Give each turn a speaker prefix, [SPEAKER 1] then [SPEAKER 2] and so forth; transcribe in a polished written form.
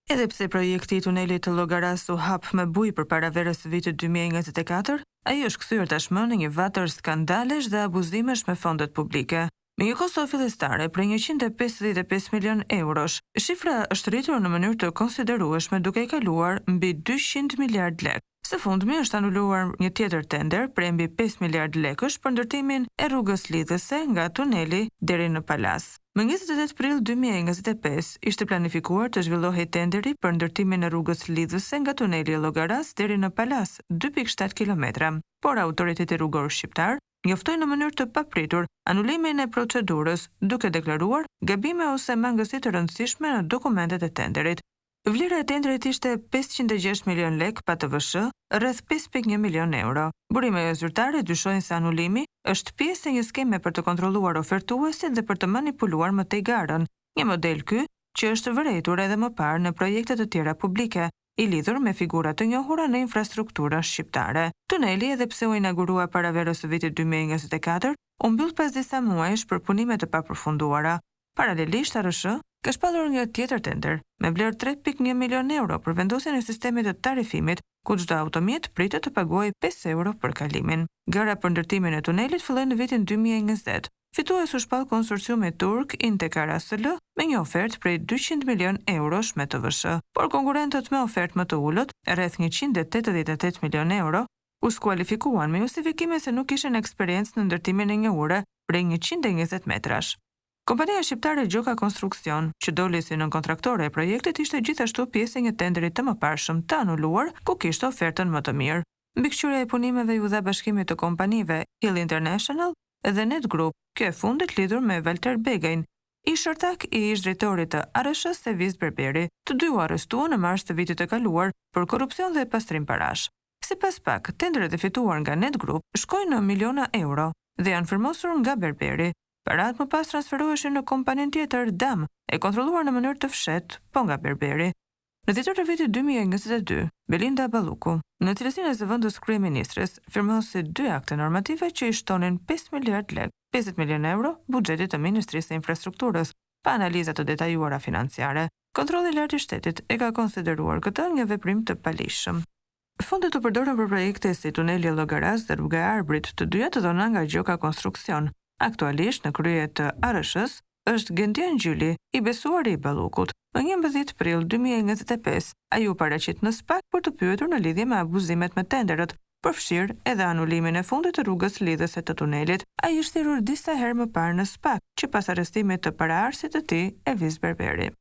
[SPEAKER 1] Edhe pse projekti I tunelit të Llogaras u hap me bujë përpara verës së vitit 2024, ai është kthyer tashmë në një vatër skandalesh dhe abuzimesh me fondet publike. Me një kosto fillestare prej 155 milion eurosh, shifra është rritur në mënyrë të konsiderueshme duke I kaluar mbi 200 miliard lek. Së fundmi është anuluar një tjetër tender prej mbi 5 miliard lekësh për ndërtimin e rrugës lidhëse nga tuneli deri në Palas. Më 28 prill 2025 ishte planifikuar të zhvillohej tenderi për ndërtimin e rrugës lidhëse nga tuneli Llogaras deri në Palas, 2.7 kilometra, por autoriteti rrugor shqiptar njoftoi në mënyrë të papritur anulimin e procedurës duke deklaruar gabime ose mangësi të rëndësishme në dokumentet e tenderit. Vlera e tenderit ishte 506 milion lek pa TVSH, rreth 5.1 milion euro. Burimet zyrtare dyshojnë se anulimi është pjesë e një skeme për të kontrolluar ofertuesit dhe për të manipuluar më tej garën, një model ky që është vërejtur edhe më parë në projekte të tjera publike, I lidhur me figura të njohura në infrastruktura shqiptare. Tuneli, edhe pse u inaugurua para verës së vitit 2024, u mbyll pas disa muajsh për punime të papërfunduara. Paralelisht ARSH ka shpallur një tjetër tender me vlerë 3.1 milion euro për vendosjen e sistemit të tarifimit, ku çdo automjet pritet të paguajë 5 euro për kalimin. Gara për ndërtimin e tunelit filloi në vitin 2020. Fitues u shpall konsorciumi turk Intekara SL me një ofertë prej 200 milion eurosh me TVSH, por konkurrentët me ofertë më të ulët, rreth 188 milion euro, u skualifikuan me justifikime se nuk kishin eksperiencë në ndërtimin e një ure prej 120 metrash. Kompania shqiptare Gjoka Konstruksion, që doli si nënkontraktore e projektit, ishte gjithashtu pjesë e një tenderi të mëparshëm të anuluar, ku kishte ofertën më të mirë. Mbikëqyrja e punimeve ju dha bashkimit të kompanive Hill International dhe Net Group, kjo e fundit lidhur me Walter Begajn, ish ortak I ish drejtorit të ARSH Seviz Berberi, të dy u arrestuan në mars të vitit të kaluar për korrupsion dhe pastrim parash. Sipas pak, tenderet e fituar nga Net Group shkojnë në miliona euro dhe janë firmosur nga Berberi. Parat më pas transferoheshin në kompanin tjetër DAM, e kontrolluar në mënyrë të fshehtë, po nga Berberi. Në dhjetor të vitit 2022, Belinda Balluku, në cilësinë e zëvendës kryeministres, firmosi 2 akte normative që I shtonin 5 miliard lek, 50 milion euro buxhetit të Ministrisë së Infrastrukturës, pa analiza të detajuara financiare. Kontrolli I lartë I shtetit e ka konsideruar këtë një veprim të palishëm. Fondet u përdorën për projekte si tuneli Llogaras dhe rruga e Arbrit, të dyja të dhëna nga Gjoka Konstruksion. Aktualisht në krye të ARSH është Gendian Gjyli, I besuari I Ballukut. Më 11 prill 2025, ai u paraqit në SPAK për të pyetur në lidhje me abuzimet me tenderët, përfshirë edhe anulimin e fundit të rrugës lidhëse të tunelit. Ai është thirrur disa herë më parë në SPAK, që pas arrestimit të paraardhësit të tij Eviz Berberi.